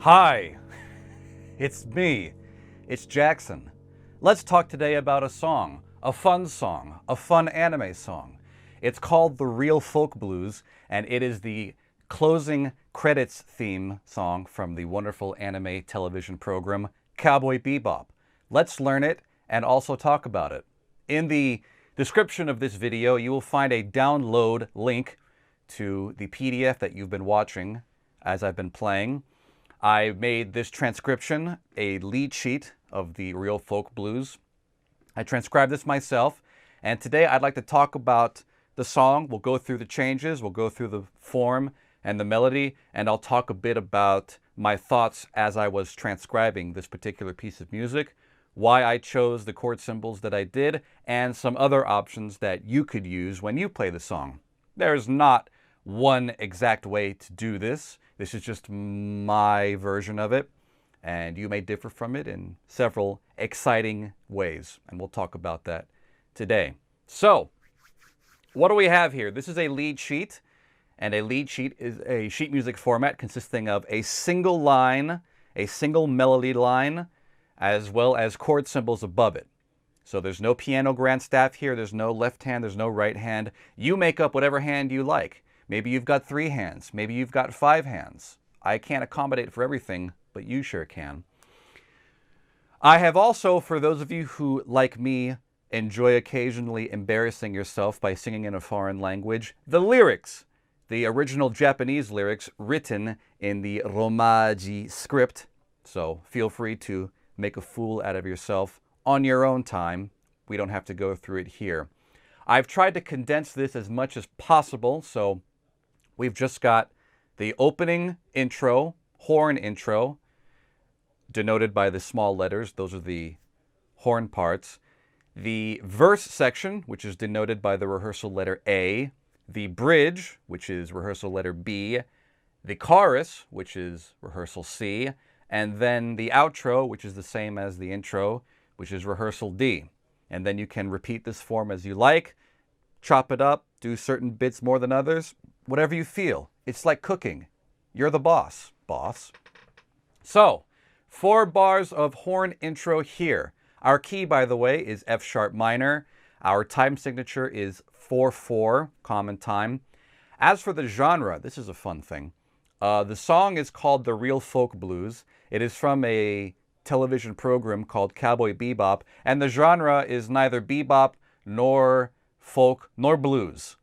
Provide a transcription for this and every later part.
Hi, it's me. It's Jackson. Let's talk today about a fun song, a fun anime song. It's called The Real Folk Blues, and it is the closing credits theme song from the wonderful anime television program Cowboy Bebop. Let's learn it and also talk about it. In the description of this video, you will find a download link to the PDF that you've been watching as I've been playing. I made this transcription a lead sheet of the Real Folk Blues. I transcribed this myself, and today I'd like to talk about the song. We'll go through the changes, we'll go through the form and the melody, and I'll talk a bit about my thoughts as I was transcribing this particular piece of music, why I chose the chord symbols that I did, and some other options that you could use when you play the song. There's not one exact way to do this. This is just my version of it, and you may differ from it in several exciting ways, and we'll talk about that today. So, what do we have here? This is a lead sheet, and a lead sheet is a sheet music format consisting of a single line, a single melody line, as well as chord symbols above it. So there's no piano grandstaff here, there's no left hand, there's no right hand. You make up whatever hand you like. Maybe you've got 3 hands, maybe you've got 5 hands. I can't accommodate for everything, but you sure can. I have also, for those of you who, like me, enjoy occasionally embarrassing yourself by singing in a foreign language, the lyrics, the original Japanese lyrics written in the Romaji script. So feel free to make a fool out of yourself on your own time. We don't have to go through it here. I've tried to condense this as much as possible, so we've just got the opening intro, horn intro, denoted by the small letters. Those are the horn parts. The verse section, which is denoted by the rehearsal letter A. The bridge, which is rehearsal letter B. The chorus, which is rehearsal C. And then the outro, which is the same as the intro, which is rehearsal D. And then you can repeat this form as you like, chop it up, do certain bits more than others, whatever you feel. It's like cooking. You're the boss. So, 4 bars of horn intro here. Our key, by the way, is F sharp minor. Our time signature is 4/4, common time. As for the genre, this is a fun thing. The song is called The Real Folk Blues. It is from a television program called Cowboy Bebop, and the genre is neither bebop nor folk nor blues.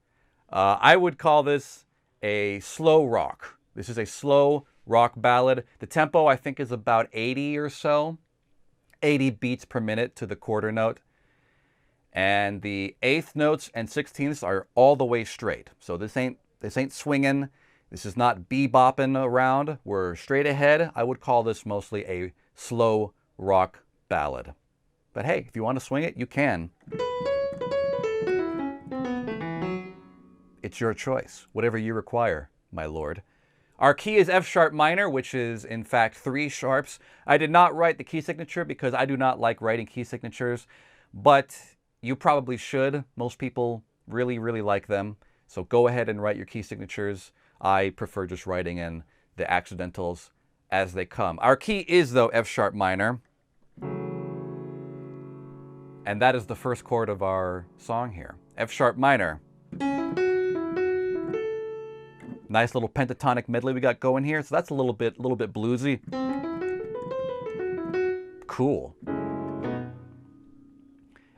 I would call this a slow rock. This is a slow rock ballad. The tempo, I think, is about 80 or so, 80 beats per minute to the quarter note. And the 8th notes and 16ths are all the way straight. So this ain't swinging. This is not bebopping around. We're straight ahead. I would call this mostly a slow rock ballad. But hey, if you want to swing it, you can. It's your choice, whatever you require, my lord. Our key is F sharp minor, which is in fact 3 sharps. I did not write the key signature because I do not like writing key signatures, but you probably should. Most people really, really like them. So go ahead and write your key signatures. I prefer just writing in the accidentals as they come. Our key is, though, F sharp minor. And that is the first chord of our song here. F sharp minor. Nice little pentatonic medley we got going here. So that's a little bit bluesy. Cool.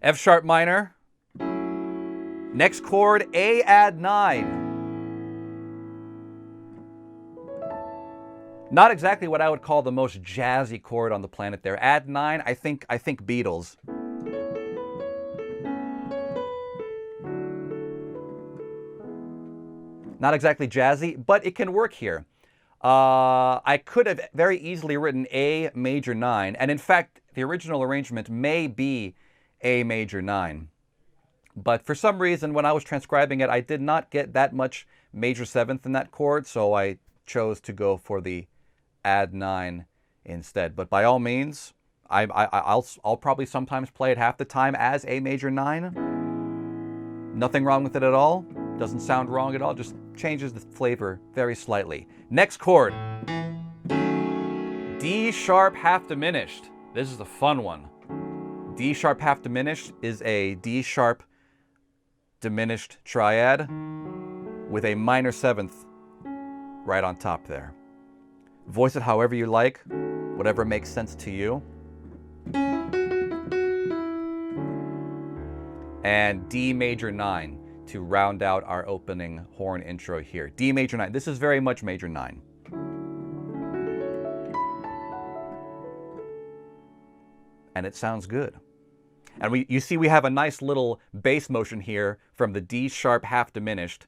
F sharp minor. Next chord, A add 9. Not exactly what I would call the most jazzy chord on the planet there. Add 9, I think Beatles. Not exactly jazzy, but it can work here. I could have very easily written A major 9, and in fact, the original arrangement may be A major 9. But for some reason, when I was transcribing it, I did not get that much major 7th in that chord, so I chose to go for the add 9 instead. But by all means, I'll probably sometimes play it half the time as A major 9. Nothing wrong with it at all. Doesn't sound wrong at all. Just changes the flavor very slightly. Next chord. D sharp half diminished. This is a fun one. D sharp half diminished is a D sharp diminished triad with a minor seventh right on top there. Voice it however you like, whatever makes sense to you. And D major 9 to round out our opening horn intro here. D major 9. This is very much major 9. And it sounds good. And you see we have a nice little bass motion here from the D sharp half diminished.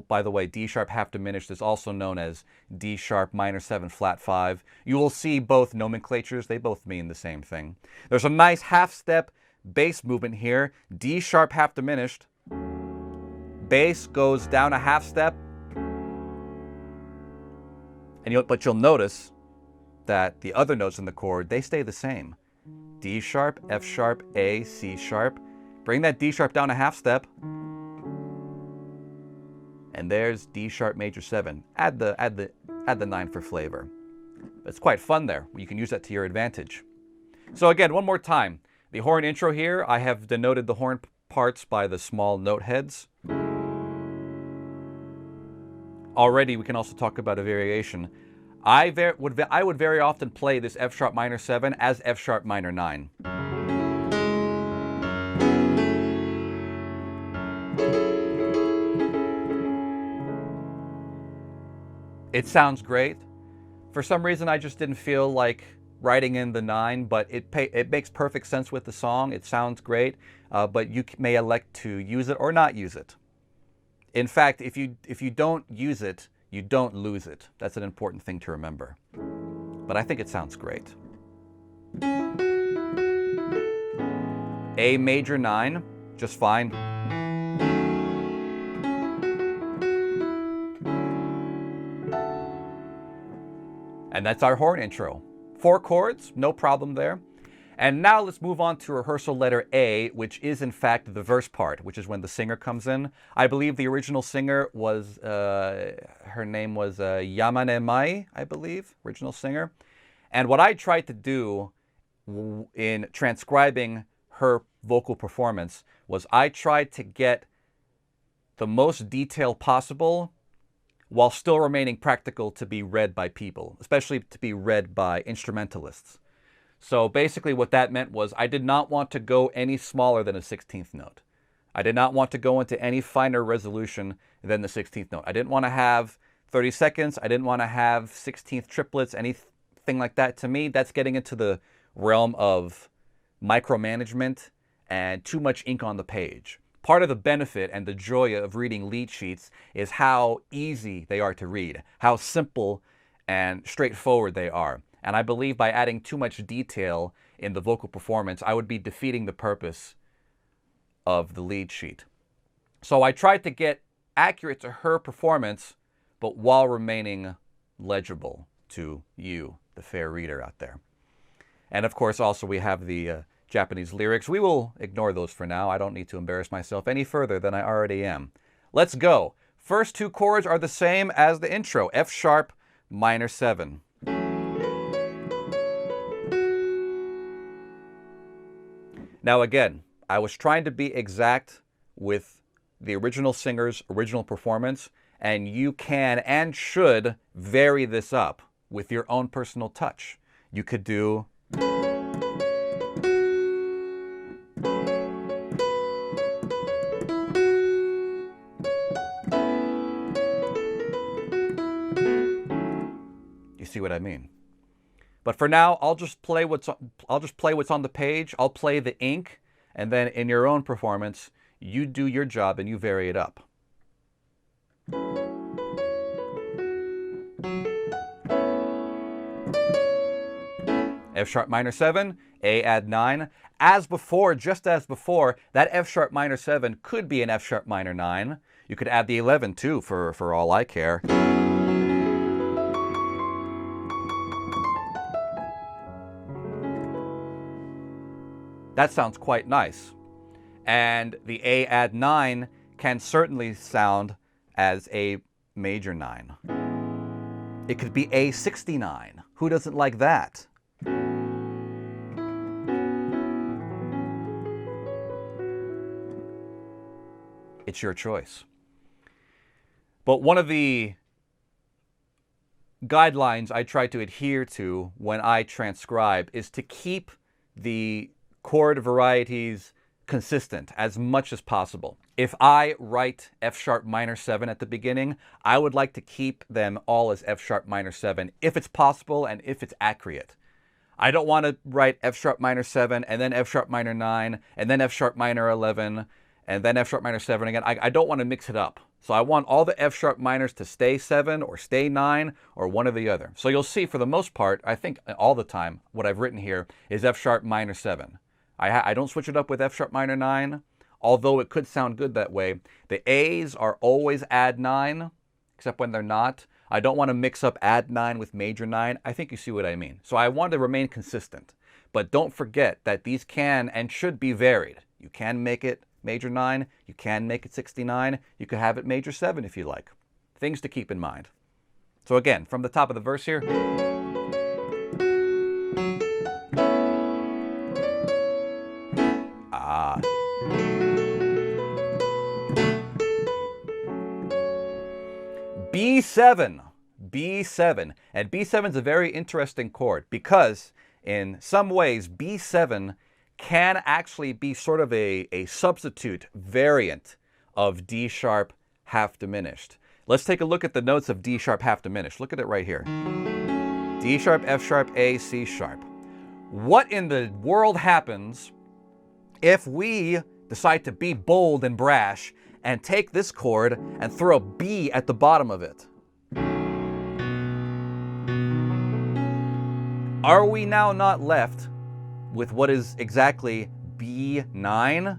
By the way, D sharp half diminished is also known as D sharp minor 7 flat 5. You will see both nomenclatures. They both mean the same thing. There's a nice half step bass movement here. D sharp half diminished. Bass goes down a half step. But you'll notice that the other notes in the chord, they stay the same. D sharp, F sharp, A, C sharp. Bring that D sharp down a half step. And there's D sharp major 7. Add the 9 for flavor. It's quite fun there. You can use that to your advantage. So again, one more time. The horn intro here, I have denoted the horn parts by the small note heads. Already we can also talk about a variation. I would very often play this F sharp minor 7 as F sharp minor 9. It sounds great. For some reason I just didn't feel like writing in the 9, but it makes perfect sense with the song. It sounds great, but you may elect to use it or not use it. In fact, if you don't use it, you don't lose it. That's an important thing to remember. But I think it sounds great. A major 9, just fine. And that's our horn intro. 4 chords, no problem there. And now let's move on to rehearsal letter A, which is in fact the verse part, which is when the singer comes in. I believe the original singer was, her name was Yamane Mai, I believe, original singer. And what I tried to do in transcribing her vocal performance was I tried to get the most detail possible while still remaining practical to be read by people, especially to be read by instrumentalists. So basically what that meant was I did not want to go any smaller than a 16th note. I did not want to go into any finer resolution than the 16th note. I didn't want to have 30 seconds. I didn't want to have 16th triplets, anything like that. To me, that's getting into the realm of micromanagement and too much ink on the page. Part of the benefit and the joy of reading lead sheets is how easy they are to read, how simple and straightforward they are. And I believe by adding too much detail in the vocal performance, I would be defeating the purpose of the lead sheet. So I tried to get accurate to her performance, but while remaining legible to you, the fair reader out there. And of course, also we have the Japanese lyrics. We will ignore those for now. I don't need to embarrass myself any further than I already am. Let's go. First 2 chords are the same as the intro, F sharp minor 7. Now again, I was trying to be exact with the original singer's original performance, and you can and should vary this up with your own personal touch. You could do you see what I mean? But for now, I'll just play what's on the page. I'll play the ink, and then in your own performance, you do your job and you vary it up. F sharp minor 7, A add 9. As before, just as before, that F sharp minor 7 could be an F sharp minor 9. You could add the 11 too, for all I care. That sounds quite nice. And the A add 9 can certainly sound as a major 9. It could be A69. Who doesn't like that? It's your choice. But one of the guidelines I try to adhere to when I transcribe is to keep the chord varieties consistent as much as possible. If I write F sharp minor 7 at the beginning, I would like to keep them all as F sharp minor 7 if it's possible and if it's accurate. I don't want to write F sharp minor 7 and then F sharp minor 9 and then F sharp minor 11 and then F sharp minor 7 again. I don't want to mix it up. So I want all the F sharp minors to stay 7 or stay 9 or one or the other. So you'll see for the most part, I think all the time, what I've written here is F sharp minor 7. I don't switch it up with F sharp minor 9, although it could sound good that way. The A's are always add 9, except when they're not. I don't want to mix up add 9 with major 9. I think you see what I mean. So I want to remain consistent. But don't forget that these can and should be varied. You can make it major 9, you can make it 69, you could have it major 7 if you like. Things to keep in mind. So again, from the top of the verse here. B7, B7. And B7 is a very interesting chord because in some ways B7 can actually be sort of a substitute variant of D sharp half diminished. Let's take a look at the notes of D sharp half diminished. Look at it right here. D sharp, F sharp, A, C sharp. What in the world happens if we decide to be bold and brash and take this chord and throw a B at the bottom of it? Are we now not left with what is exactly B9,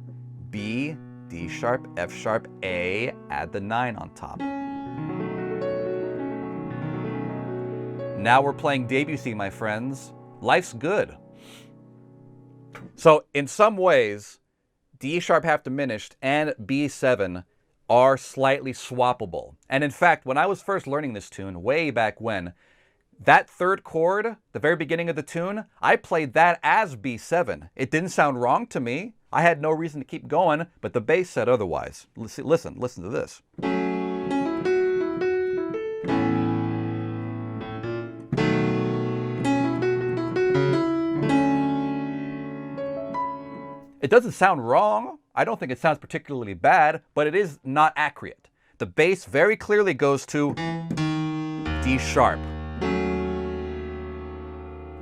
B, D sharp, F sharp, A, add the 9 on top? Now we're playing Debussy, my friends. Life's good. So in some ways, D sharp half diminished and B7 are slightly swappable. And in fact, when I was first learning this tune, way back when, that third chord, the very beginning of the tune, I played that as B7. It didn't sound wrong to me. I had no reason to keep going, but the bass said otherwise. Listen to this. It doesn't sound wrong. I don't think it sounds particularly bad, but it is not accurate. The bass very clearly goes to D sharp.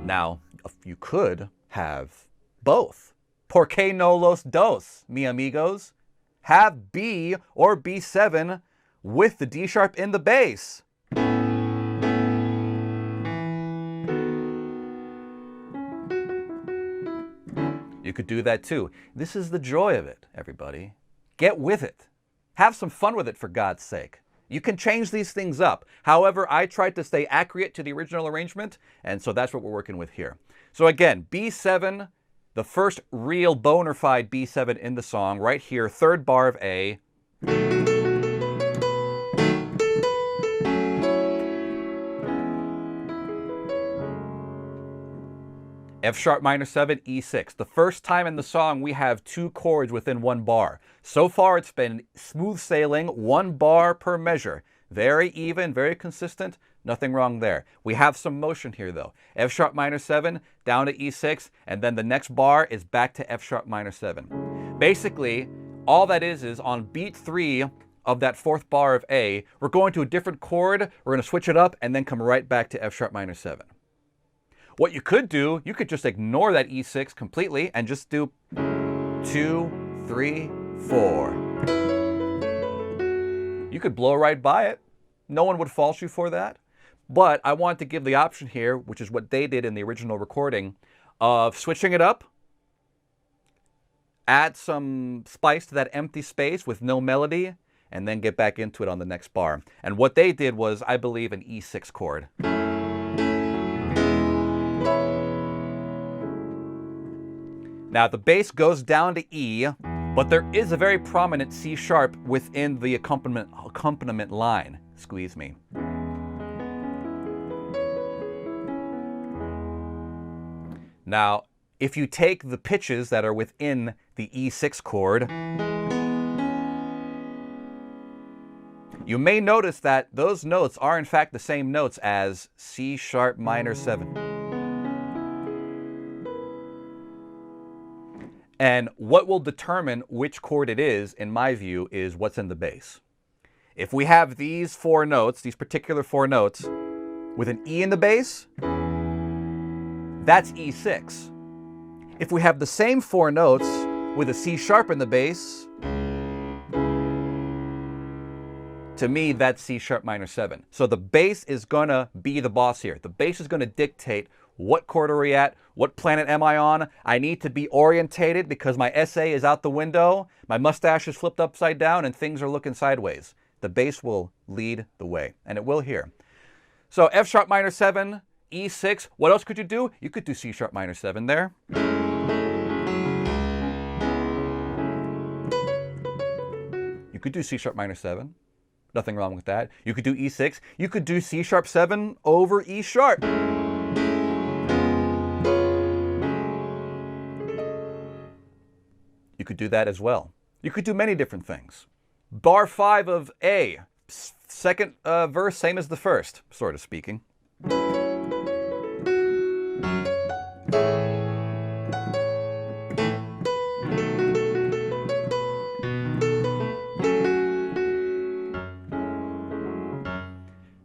Now, you could have both. ¿Por qué no los dos, mi amigos? Have B or B7 with the D sharp in the bass. You could do that too. This is the joy of it, everybody. Get with it. Have some fun with it, for God's sake. You can change these things up. However, I tried to stay accurate to the original arrangement, and so that's what we're working with here. So again, B7, the first real bona fide B7 in the song, right here, third bar of A. F sharp minor 7, E6. The first time in the song we have two chords within one bar. So far it's been smooth sailing, one bar per measure. Very even, very consistent, nothing wrong there. We have some motion here though. F sharp minor 7, down to E6, and then the next bar is back to F sharp minor 7. Basically, all that is on beat 3 of that fourth bar of A, we're going to a different chord, we're going to switch it up, and then come right back to F sharp minor 7. What you could do, you could just ignore that E6 completely and just do 2, 3, 4. You could blow right by it. No one would fault you for that. But I want to give the option here, which is what they did in the original recording, of switching it up, add some spice to that empty space with no melody, and then get back into it on the next bar. And what they did was, I believe, an E6 chord. Now the bass goes down to E, but there is a very prominent C sharp within the accompaniment line. Squeeze me. Now, if you take the pitches that are within the E6 chord, you may notice that those notes are in fact the same notes as C sharp minor 7. And what will determine which chord it is, in my view, is what's in the bass. If we have these 4 notes, these particular 4 notes, with an E in the bass, that's E6. If we have the same 4 notes with a C sharp in the bass, to me, that's C sharp minor 7. So the bass is gonna be the boss here. The bass is gonna dictate what chord are we at, what planet am I on. I need to be orientated because my essay is out the window, my mustache is flipped upside down, and things are looking sideways. The bass will lead the way, and it will here. So F sharp minor 7, E6. What else could you do? You could do C sharp minor 7 there. You could do C sharp minor 7. Nothing wrong with that. You could do E6. You could do C sharp 7 over E sharp. You could do that as well. You could do many different things. Bar 5 of A. Second verse, same as the first, sort of speaking.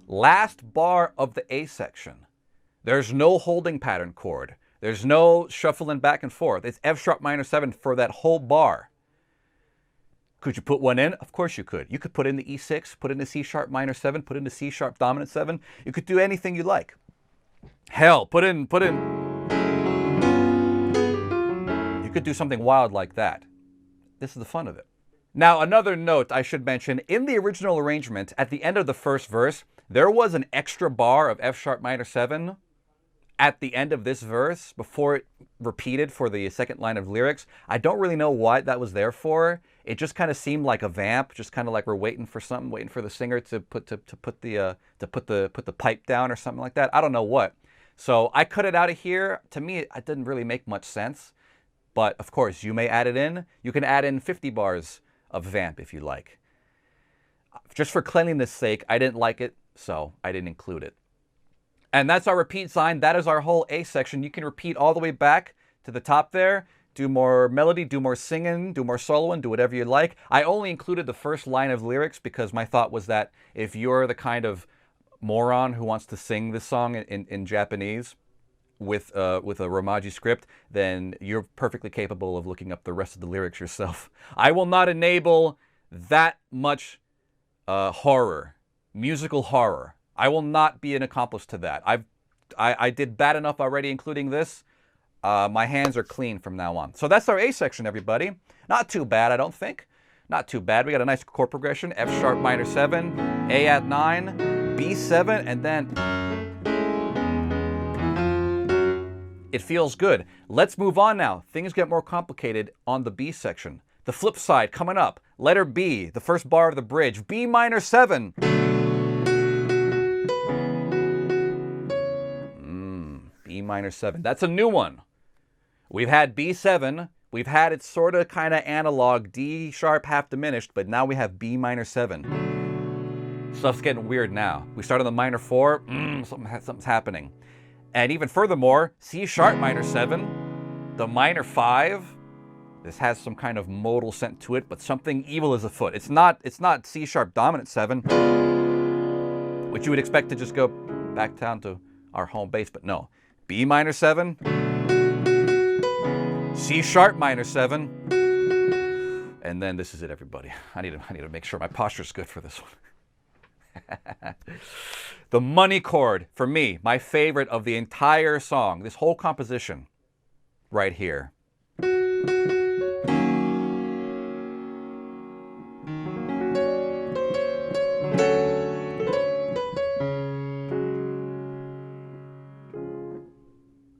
Last bar of the A section. There's no holding pattern chord. There's no shuffling back and forth. It's F sharp minor 7 for that whole bar. Could you put one in? Of course you could. You could put in the E6, put in the C sharp minor 7, put in the C sharp dominant 7. You could do anything you like. Hell, put in. You could do something wild like that. This is the fun of it. Now, another note I should mention, in the original arrangement, at the end of the first verse, there was an extra bar of F sharp minor 7 at the end of this verse before it repeated for the second line of lyrics. I don't really know what that was there for. It just kind of seemed like a vamp, just kind of like we're waiting for something, waiting for the singer to put the pipe down or something like that. I don't know what. So I cut it out of here. To me, it didn't really make much sense. But of course, you may add it in. You can add in 50 bars of vamp if you like. Just for cleanliness' sake, I didn't like it, so I didn't include it. And that's our repeat sign. That is our whole A section. You can repeat all the way back to the top there. Do more melody, do more singing, do more soloing, do whatever you like. I only included the first line of lyrics because my thought was that if you're the kind of moron who wants to sing this song in Japanese with a Romaji script, then you're perfectly capable of looking up the rest of the lyrics yourself. I will not enable that much horror, musical horror. I will not be an accomplice to that. I did bad enough already, including this. My hands are clean from now on. So that's our A section, everybody. Not too bad, I don't think. Not too bad. We got a nice chord progression. F sharp minor 7, A at 9, B7, and then it feels good. Let's move on now. Things get more complicated on the B section. The flip side coming up. Letter B, the first bar of the bridge. B minor 7. B minor 7. That's a new one. We've had B7. We've had it sort of kind of analog, D sharp half diminished, but now we have B minor 7. Stuff's getting weird now. We start on the minor 4. Something's happening. And even furthermore, C sharp minor 7, the minor 5. This has some kind of modal scent to it, but something evil is afoot. It's not C sharp dominant 7, which you would expect to just go back down to our home base, but no. B minor 7, C sharp minor 7, and then this is it, everybody. I need to make sure my posture's good for this one. The money chord, for me, my favorite of the entire song, this whole composition, right here.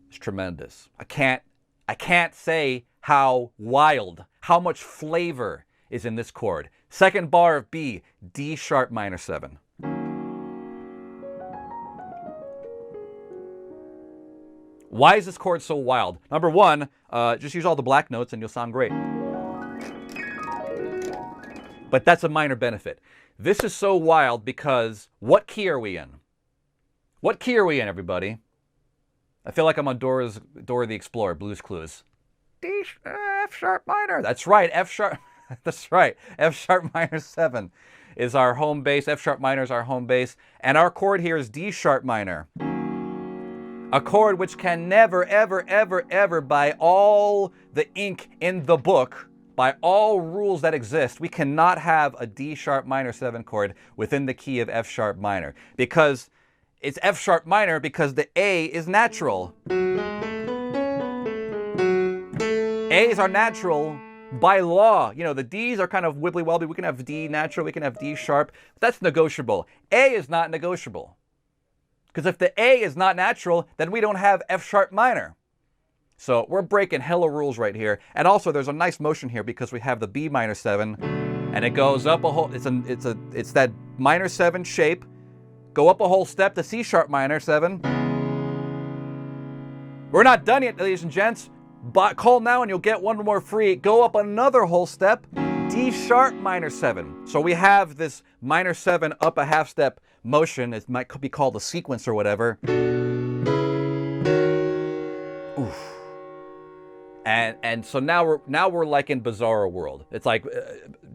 It's tremendous. I can't say how wild, how much flavor is in this chord. Second bar of B, D sharp minor 7. Why is this chord so wild? Number one, just use all the black notes and you'll sound great. But that's a minor benefit. This is so wild because what key are we in? What key are we in, everybody? I feel like I'm on Dora the Explorer, Blue's Clues. F sharp minor. That's right, F sharp. That's right. F sharp minor 7 is our home bass. F sharp minor is our home bass. And our chord here is D sharp minor. A chord which can never, ever, ever, ever, by all the ink in the book, by all rules that exist, we cannot have a D sharp minor 7 chord within the key of F sharp minor. Because it's F sharp minor because the A is natural. A's are natural by law. You know, the D's are kind of wibbly-wobbly. We can have D natural, we can have D sharp. That's negotiable. A is not negotiable. Because if the A is not natural, then we don't have F sharp minor. So we're breaking hella rules right here. And also there's a nice motion here because we have the B minor 7 and it goes up a whole, it's that minor 7 shape. Go up a whole step to C sharp minor 7. We're not done yet, ladies and gents. But call now and you'll get one more free. Go up another whole step, D sharp minor 7. So we have this minor 7 up a half step motion. It might be called a sequence or whatever. Oof. And so now we're like in Bizarro world. It's like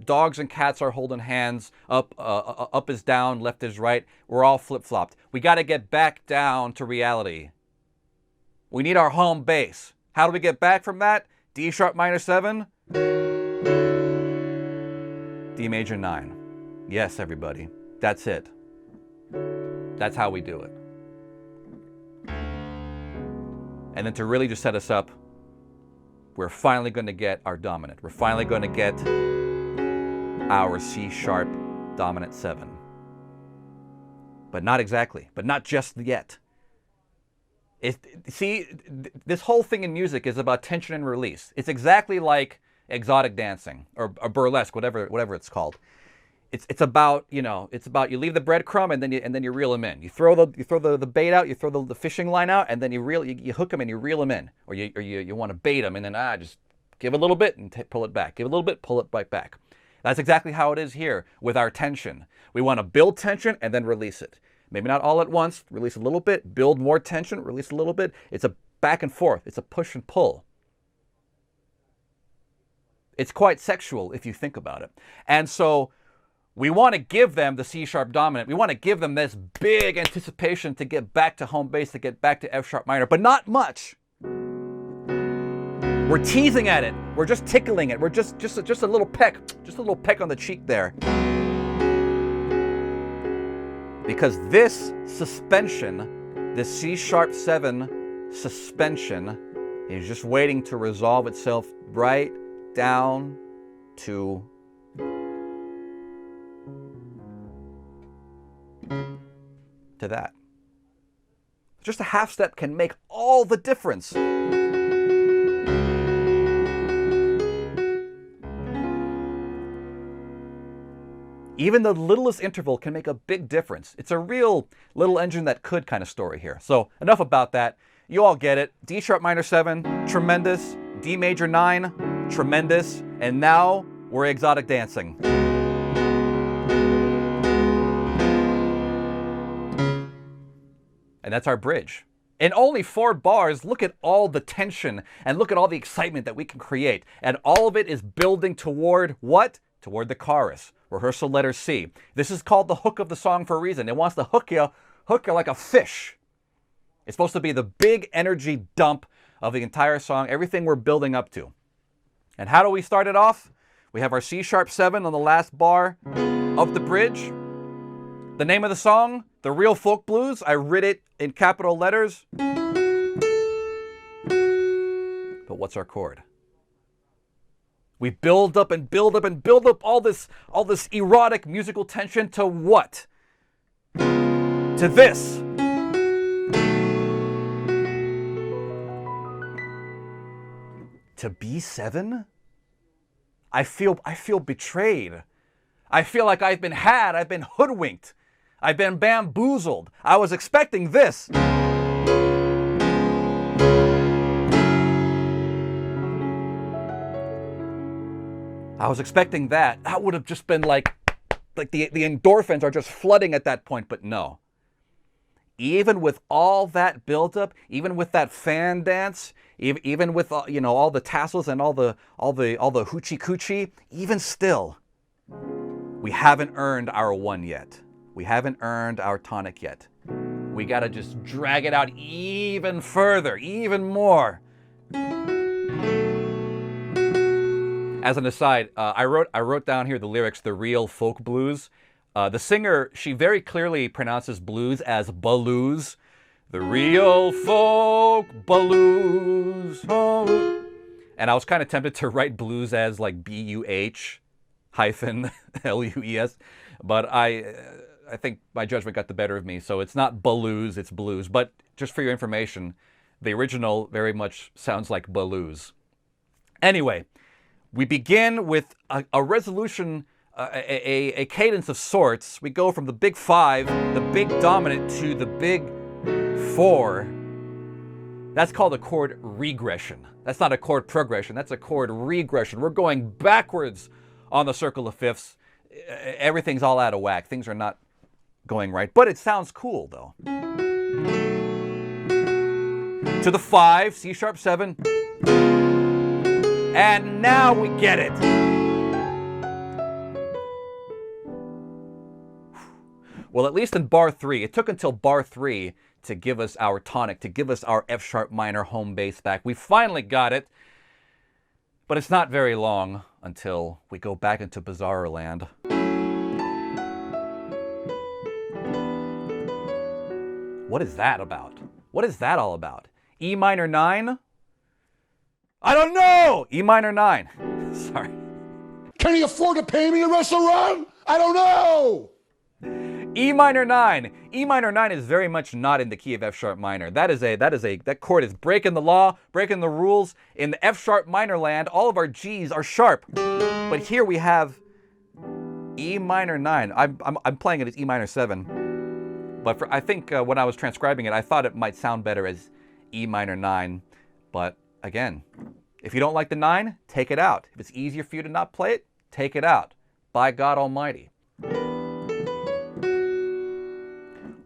dogs and cats are holding hands. Up is down, left is right. We're all flip-flopped. We got to get back down to reality. We need our home base. How do we get back from that? D sharp minor 7. D major 9. Yes, everybody. That's it. That's how we do it. And then to really just set us up, we're finally going to get our dominant. We're finally going to get our C sharp dominant 7. But not exactly. But not just yet. See, this whole thing in music is about tension and release. It's exactly like exotic dancing or burlesque, whatever it's called. It's about, you know, it's about you leave the breadcrumb and then you reel them in. You throw the bait out, you throw the fishing line out, and then you hook them and you reel them in, or you want to bait them and then just give a little bit and pull it back. Give a little bit, pull it right back. That's exactly how it is here with our tension. We want to build tension and then release it. Maybe not all at once, release a little bit, build more tension, release a little bit. It's a back and forth. It's a push and pull. It's quite sexual if you think about it. And so we want to give them the C sharp dominant. We want to give them this big anticipation to get back to home base, to get back to F sharp minor, but not much. We're teasing at it. We're just tickling it. We're just a little peck, just a little peck on the cheek there. Because this suspension, this C sharp 7 suspension, is just waiting to resolve itself right down to that. Just a half step can make all the difference. Even the littlest interval can make a big difference. It's a real little engine that could kind of story here. So enough about that. You all get it. D sharp minor 7, tremendous. D major 9, tremendous. And now we're exotic dancing. And that's our bridge. In only 4 bars, look at all the tension and look at all the excitement that we can create. And all of it is building toward what? Toward the chorus. Rehearsal letter C. This is called the hook of the song for a reason. It wants to hook you like a fish. It's supposed to be the big energy dump of the entire song, everything we're building up to. And how do we start it off? We have our C sharp 7 on the last bar of the bridge. The name of the song, The Real Folk Blues. I writ it in capital letters. But what's our chord? We build up and build up and build up all this erotic musical tension to what? To this. To B7? I feel betrayed. I feel like I've been had, I've been hoodwinked. I've been bamboozled. I was expecting this. I was expecting that. That would have just been like the endorphins are just flooding at that point, but no. Even with all that buildup, even with that fan dance, even with all the tassels and all the hoochie coochie, even still, we haven't earned our one yet. We haven't earned our tonic yet. We gotta just drag it out even further, even more. As an aside, I wrote down here the lyrics, the real folk blues. The singer, she very clearly pronounces blues as blues. The real folk blues. Oh. And I was kind of tempted to write blues as like BUH-LUES, but I think my judgment got the better of me. So it's not blues, it's blues. But just for your information, the original very much sounds like blues. Anyway, we begin with a resolution, a cadence of sorts. We go from the big 5, the big dominant, to the big 4. That's called a chord regression. That's not a chord progression, that's a chord regression. We're going backwards on the circle of fifths. Everything's all out of whack. Things are not going right, but it sounds cool though. To the 5, C sharp 7. And now we get it. Well, at least in bar 3, it took until bar 3 to give us our tonic, to give us our F sharp minor home bass back. We finally got it, but it's not very long until we go back into bizarre land. What is that about? What is that all about? E minor 9? I don't know! E minor 9. Sorry. Can he afford to pay me the rest of the run? I don't know! E minor 9. E minor 9 is very much not in the key of F sharp minor. That chord is breaking the law, breaking the rules. In the F sharp minor land, all of our G's are sharp. But here we have E minor 9. I'm playing it as E minor 7. But I think when I was transcribing it, I thought it might sound better as E minor 9. But again, if you don't like the 9, take it out. If it's easier for you to not play it, take it out. By God Almighty.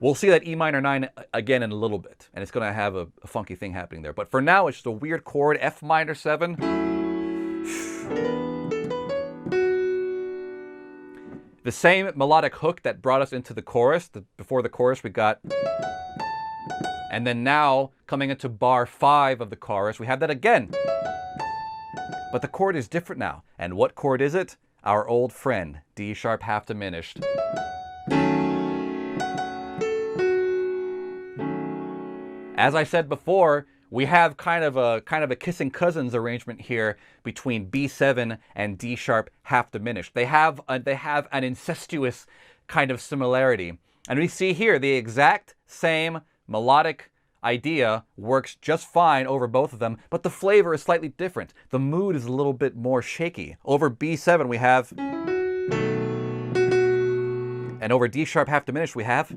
We'll see that E minor 9 again in a little bit, and it's going to have a funky thing happening there. But for now, it's just a weird chord, F minor 7. The same melodic hook that brought us into the chorus. Before the chorus, we got... And then now, coming into bar 5 of the chorus, we have that again. But the chord is different now. And what chord is it? Our old friend, D sharp half diminished. As I said before, we have kind of a kissing cousins arrangement here between B7 and D sharp half diminished. They have an incestuous kind of similarity. And we see here the exact same melodic idea works just fine over both of them, but the flavor is slightly different. The mood is a little bit more shaky. Over B7 we have, and over D sharp half diminished we have.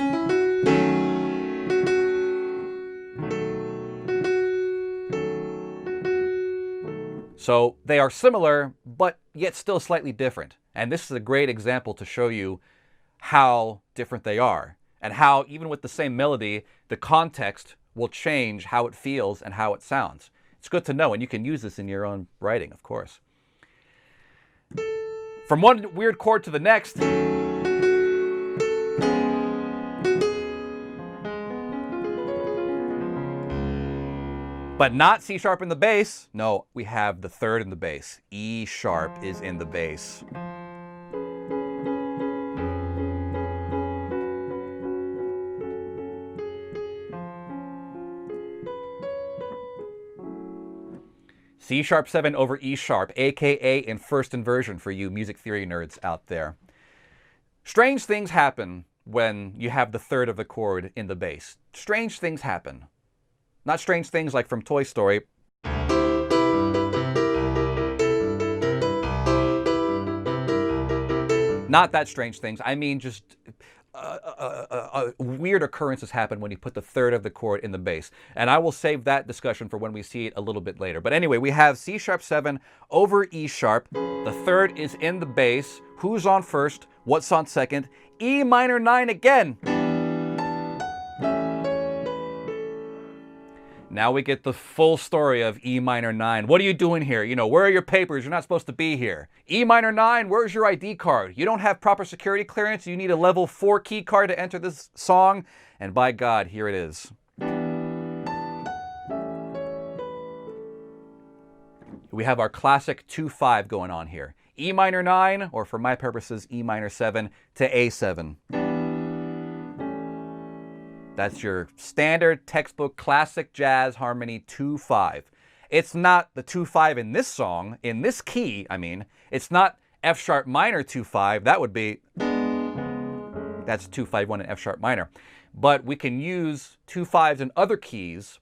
So they are similar, but yet still slightly different. And this is a great example to show you how different they are, and how even with the same melody, the context will change how it feels and how it sounds. It's good to know, and you can use this in your own writing, of course. From one weird chord to the next, but not C sharp in the bass. No, we have the 3rd in the bass. E sharp is in the bass. C sharp 7 over E sharp, aka in first inversion for you music theory nerds out there. Strange things happen when you have the 3rd of the chord in the bass. Strange things happen. Not strange things like from Toy Story. Not that strange things. I mean just weird occurrences happen when you put the third of the chord in the bass. And I will save that discussion for when we see it a little bit later. But anyway, we have C sharp 7 over E sharp. The third is in the bass. Who's on first? What's on second? E minor 9 again. Now we get the full story of E minor 9. What are you doing here? You know, where are your papers? You're not supposed to be here. E minor 9, where's your ID card? You don't have proper security clearance. You need a level 4 key card to enter this song. And by God, here it is. We have our classic 2-5 going on here. E minor 9, or for my purposes, E minor 7 to A7. That's your standard textbook classic jazz harmony 2-5. It's not the 2-5 in this song, in this key, I mean. It's not F sharp minor 2-5. That would be, that's 2-5-1 in F sharp minor. But we can use 2-5s in other keys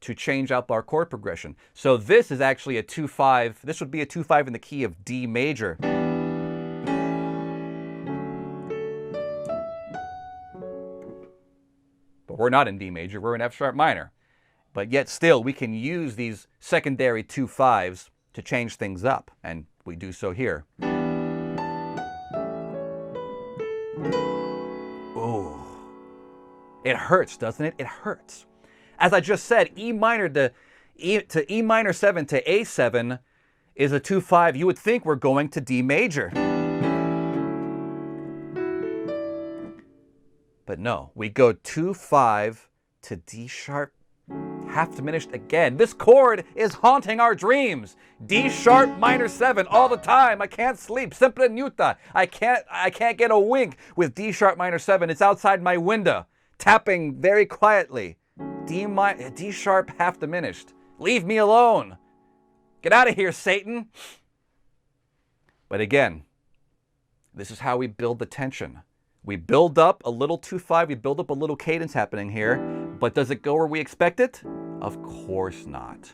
to change up our chord progression. So this is actually a 2-5. This would be a 2-5 in the key of D major. But we're not in D major, we're in F sharp minor. But yet still, we can use these secondary 2-5s to change things up, and we do so here. Ooh. It hurts, doesn't it? It hurts. As I just said, E minor to E minor 7 to A7 is a 2-5. You would think we're going to D major. But no, we go 2-5 to D sharp, half diminished again. This chord is haunting our dreams. D sharp minor 7 all the time. I can't sleep. Simple nuta. I can't get a wink with D sharp minor 7. It's outside my window, tapping very quietly. D sharp half diminished. Leave me alone. Get out of here, Satan. But again, this is how we build the tension. We build up a little 2-5, we build up a little cadence happening here, but does it go where we expect it? Of course not.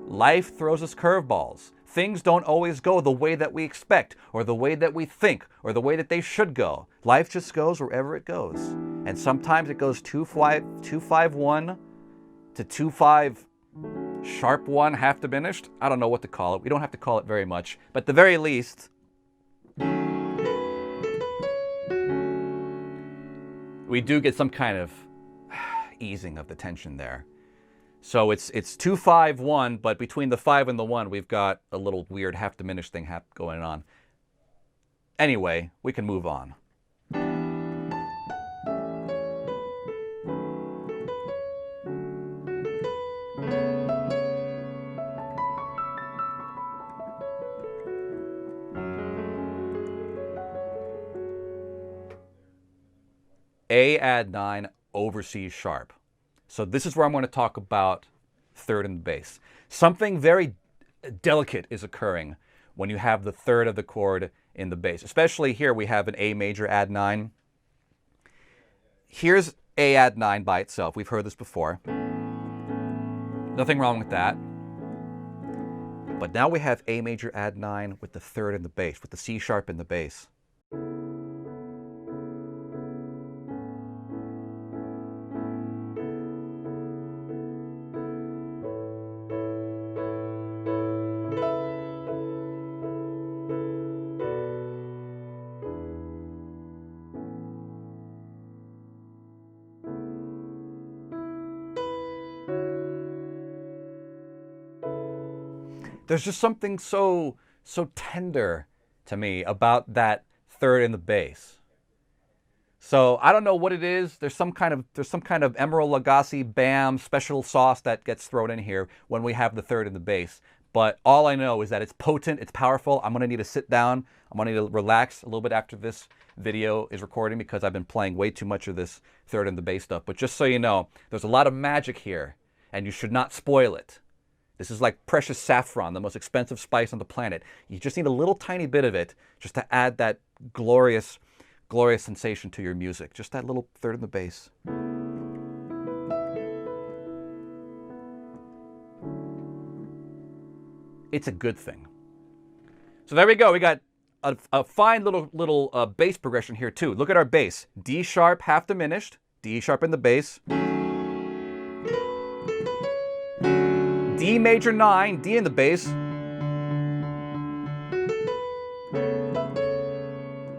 Life throws us curveballs. Things don't always go the way that we expect, or the way that we think, or the way that they should go. Life just goes wherever it goes. And sometimes it goes 2-5-1 to 2-5 sharp 1 half diminished. I don't know what to call it. We don't have to call it very much, but at the very least, we do get some kind of easing of the tension there. So it's 2-5-1, but between the 5 and the 1, we've got a little weird half diminished thing going on. Anyway, we can move on. A add 9 over C sharp. So this is where I'm going to talk about third in the bass. Something very delicate is occurring when you have the third of the chord in the bass. Especially here we have an A major add 9. Here's A add 9 by itself. We've heard this before. Nothing wrong with that. But now we have A major add 9 with the third in the bass, with the C sharp in the bass. There's just something so tender to me about that third in the bass. So I don't know what it is. There's some kind of Emerald Lagasse Bam special sauce that gets thrown in here when we have the third in the bass. But all I know is that it's potent, it's powerful. I'm gonna need to sit down. I'm gonna need to relax a little bit after this video is recording because I've been playing way too much of this third in the bass stuff. But just so you know, there's a lot of magic here, and you should not spoil it. This is like precious saffron, the most expensive spice on the planet. You just need a little tiny bit of it just to add that glorious, glorious sensation to your music. Just that little third in the bass. It's a good thing. So there we go. We got a fine little bass progression here too. Look at our bass. D sharp, half diminished. D sharp in the bass. D major 9, D in the bass.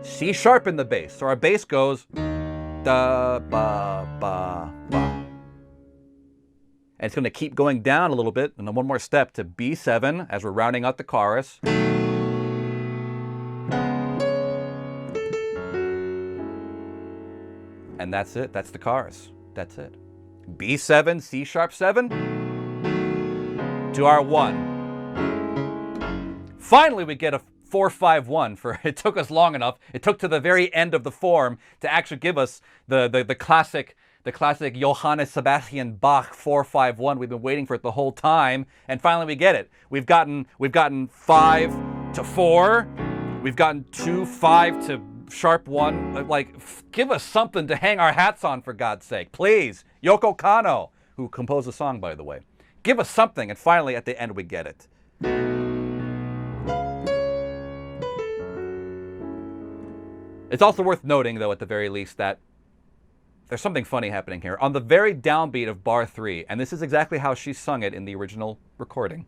C sharp in the bass. So our bass goes da ba ba ba. And it's going to keep going down a little bit, and then one more step to B7 as we're rounding out the chorus. And that's it. That's the chorus. That's it. B7, C sharp 7 to our 1. Finally, we get a 4-5-1. It took us long enough. It took to the very end of the form to actually give us the classic Johann Sebastian Bach 4-5-1. We've been waiting for it the whole time, and finally we get it. We've gotten 5 to 4. We've gotten 2-5 to sharp 1. Like, give us something to hang our hats on, for God's sake, please. Yoko Kanno, who composed the song, by the way, give us something, and finally at the end we get it. It's also worth noting, though, at the very least, that there's something funny happening here. On the very downbeat of bar 3, and this is exactly how she sung it in the original recording,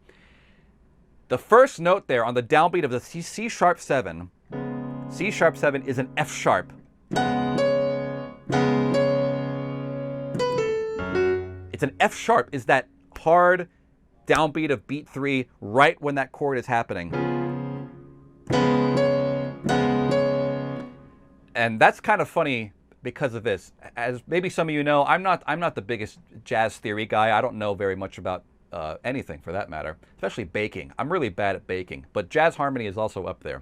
the first note there on the downbeat of the C sharp 7, C sharp 7 is an F sharp. It's an F sharp, is that hard downbeat of beat 3 right when that chord is happening. And that's kind of funny because of this. As maybe some of you know, I'm not the biggest jazz theory guy. I don't know very much about anything for that matter, especially baking. I'm really bad at baking, but jazz harmony is also up there.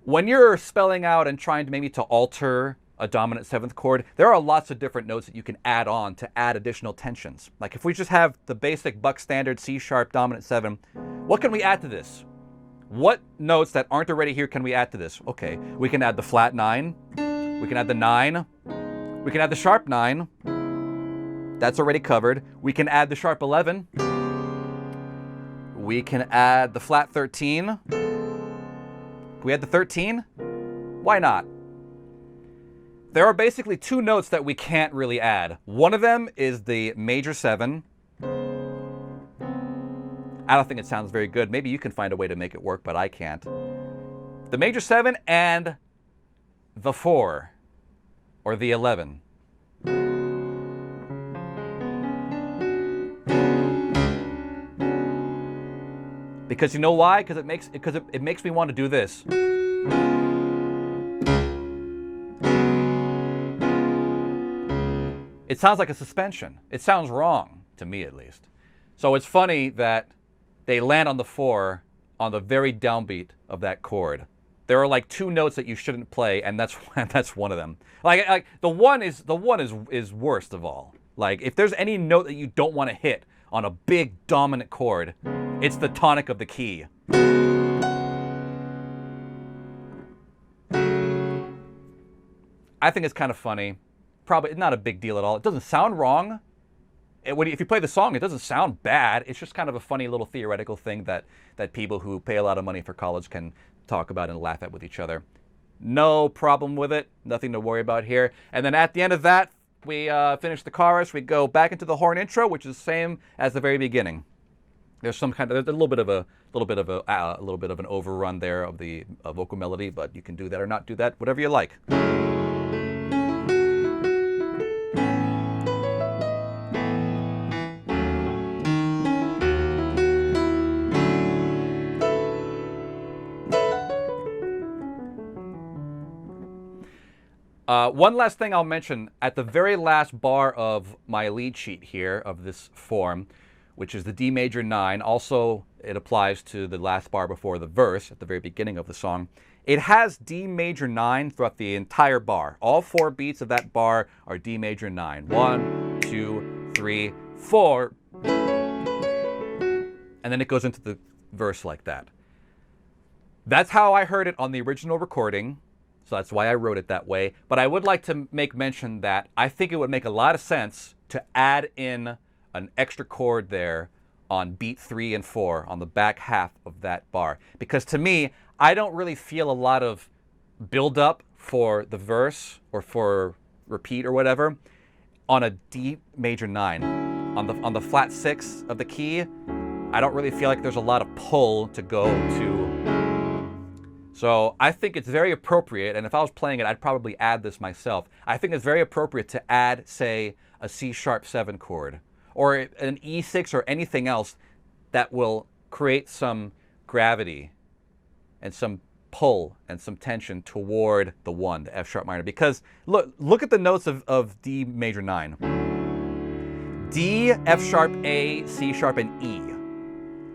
When you're spelling out and trying to maybe to alter a dominant 7th chord, there are lots of different notes that you can add on to add additional tensions. Like if we just have the basic Buck standard C sharp dominant 7, what can we add to this? What notes that aren't already here can we add to this? Okay, we can add the flat 9, we can add the 9, we can add the sharp 9, that's already covered. We can add the sharp 11, we can add the flat 13. Can we add the 13? Why not? There are basically 2 notes that we can't really add. One of them is the major 7. I don't think it sounds very good. Maybe you can find a way to make it work, but I can't. The major 7 and the 4, or the 11. Because you know why? Because it makes me want to do this. It sounds like a suspension. It sounds wrong, to me at least. So it's funny that they land on the 4 on the very downbeat of that chord. There are like 2 notes that you shouldn't play, and that's one of them. Like the one is worst of all. Like if there's any note that you don't want to hit on a big dominant chord, it's the tonic of the key. I think it's kind of funny. Probably not a big deal at all. It doesn't sound wrong. If you play the song, it doesn't sound bad. It's just kind of a funny little theoretical thing that people who pay a lot of money for college can talk about and laugh at with each other. No problem with it. Nothing to worry about here. And then at the end of that, we finish the chorus. We go back into the horn intro, which is the same as the very beginning. There's a little bit of an overrun there of the vocal melody, but you can do that or not do that, whatever you like. One last thing I'll mention, at the very last bar of my lead sheet here of this form, which is the D major 9, also it applies to the last bar before the verse at the very beginning of the song. It has D major 9 throughout the entire bar. All 4 beats of that bar are D major 9. 1, 2, 3, 4. And then it goes into the verse like that. That's how I heard it on the original recording. So that's why I wrote it that way. But I would like to make mention that I think it would make a lot of sense to add in an extra chord there on beat 3 and 4 on the back half of that bar. Because to me, I don't really feel a lot of build up for the verse or for repeat or whatever on a D major 9. On the flat 6 of the key, I don't really feel like there's a lot of pull to go to. So I think it's very appropriate, and if I was playing it, I'd probably add this myself. I think it's very appropriate to add, say, a C-sharp 7 chord, or an E6 or anything else that will create some gravity and some pull and some tension toward the 1, the F sharp minor. Because look at the notes of D major 9. D, F sharp, A, C sharp, and E.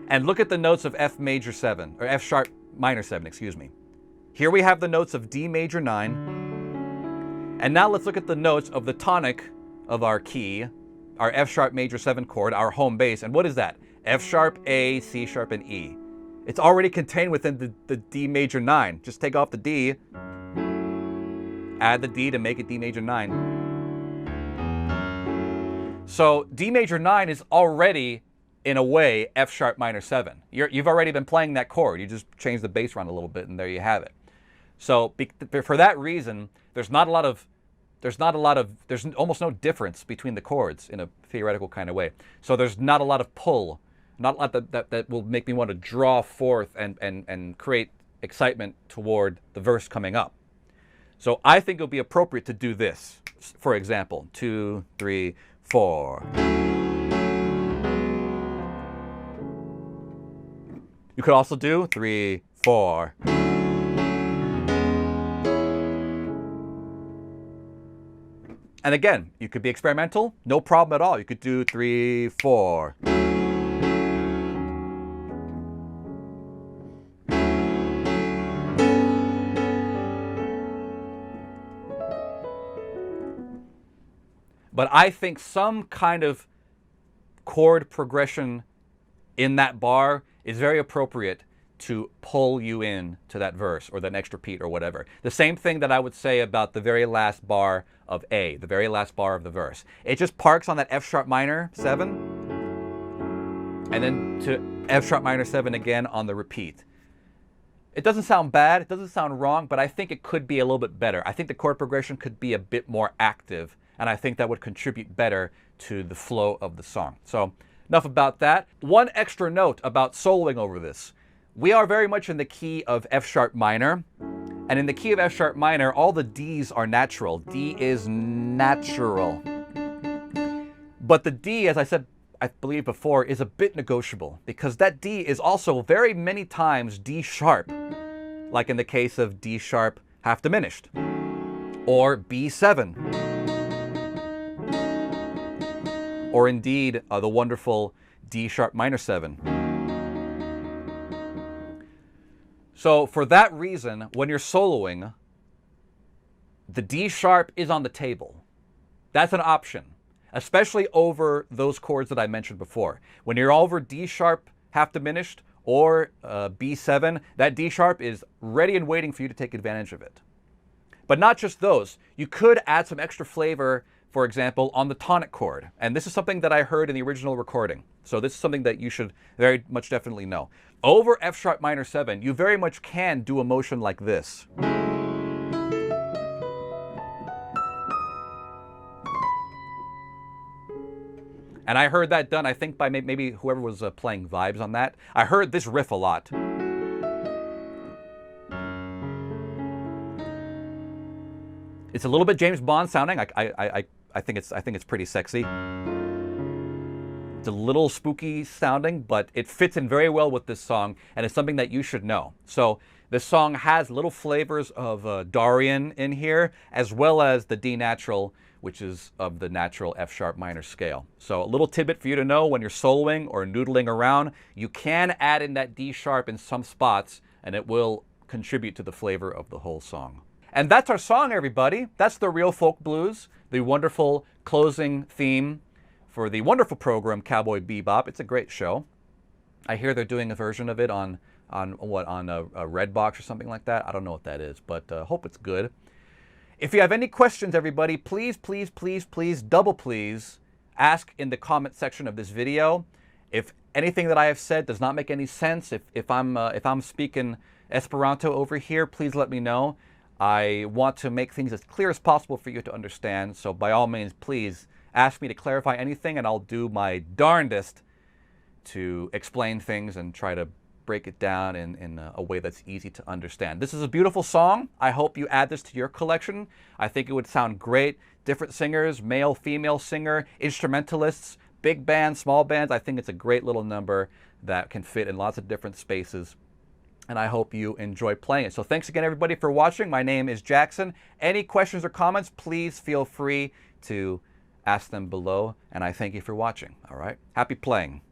And look at the notes of F major 7, or F sharp minor 7, excuse me. Here we have the notes of D major 9. And now let's look at the notes of the tonic of our key, our F sharp major 7 chord, our home base. And what is that? F sharp, A, C sharp, and E. It's already contained within the D major 9. Just take off the D, add the D to make it D major 9. So D major 9 is already, in a way, F sharp minor 7. You've already been playing that chord. You just change the bass around a little bit, and there you have it. So for that reason, there's almost no difference between the chords in a theoretical kind of way. So there's not a lot of pull, not a lot that will make me want to draw forth and create excitement toward the verse coming up. So I think it would be appropriate to do this. For example, 2, 3, 4. You could also do 3, 4. And again, you could be experimental, no problem at all. You could do 3, 4. But I think some kind of chord progression in that bar is very appropriate to pull you in to that verse or the next repeat or whatever. The same thing that I would say about the very last bar of A, the very last bar of the verse. It just parks on that F sharp minor 7 and then to F sharp minor 7 again on the repeat. It doesn't sound bad, it doesn't sound wrong, but I think it could be a little bit better. I think the chord progression could be a bit more active, and I think that would contribute better to the flow of the song. So enough about that. One extra note about soloing over this. We are very much in the key of F sharp minor, and in the key of F sharp minor, all the D's are natural. D is natural. But the D, as I said, I believe before, is a bit negotiable, because that D is also very many times D sharp, like in the case of D sharp half diminished, or B7, or indeed the wonderful D sharp minor 7. So for that reason, when you're soloing, the D sharp is on the table. That's an option, especially over those chords that I mentioned before. When you're over D sharp half diminished or B7, that D sharp is ready and waiting for you to take advantage of it. But not just those. You could add some extra flavor, for example, on the tonic chord. And this is something that I heard in the original recording. So this is something that you should very much definitely know. Over F sharp minor 7, you very much can do a motion like this. And I heard that done, I think, by maybe whoever was playing vibes on that. I heard this riff a lot. It's a little bit James Bond sounding. I think it's pretty sexy. It's a little spooky sounding, but it fits in very well with this song, and it's something that you should know. So this song has little flavors of Dorian in here, as well as the D natural, which is of the natural F sharp minor scale. So a little tidbit for you to know when you're soloing or noodling around, you can add in that D sharp in some spots, and it will contribute to the flavor of the whole song. And that's our song, everybody. That's the Real Folk Blues, the wonderful closing theme for the wonderful program Cowboy Bebop. It's a great show. I hear they're doing a version of it on a Redbox or something like that. I don't know what that is, but hope it's good. If you have any questions, everybody, please, please, please, please, double please, ask in the comment section of this video. If anything that I have said does not make any sense, if I'm speaking Esperanto over here, please let me know. I want to make things as clear as possible for you to understand, so by all means, please ask me to clarify anything, and I'll do my darndest to explain things and try to break it down in a way that's easy to understand. This is a beautiful song. I hope you add this to your collection. I think it would sound great. Different singers, male, female singer, instrumentalists, big bands, small bands. I think it's a great little number that can fit in lots of different spaces. And I hope you enjoy playing it. So thanks again, everybody, for watching. My name is Jackson. Any questions or comments, please feel free to ask them below. And I thank you for watching. All right? Happy playing.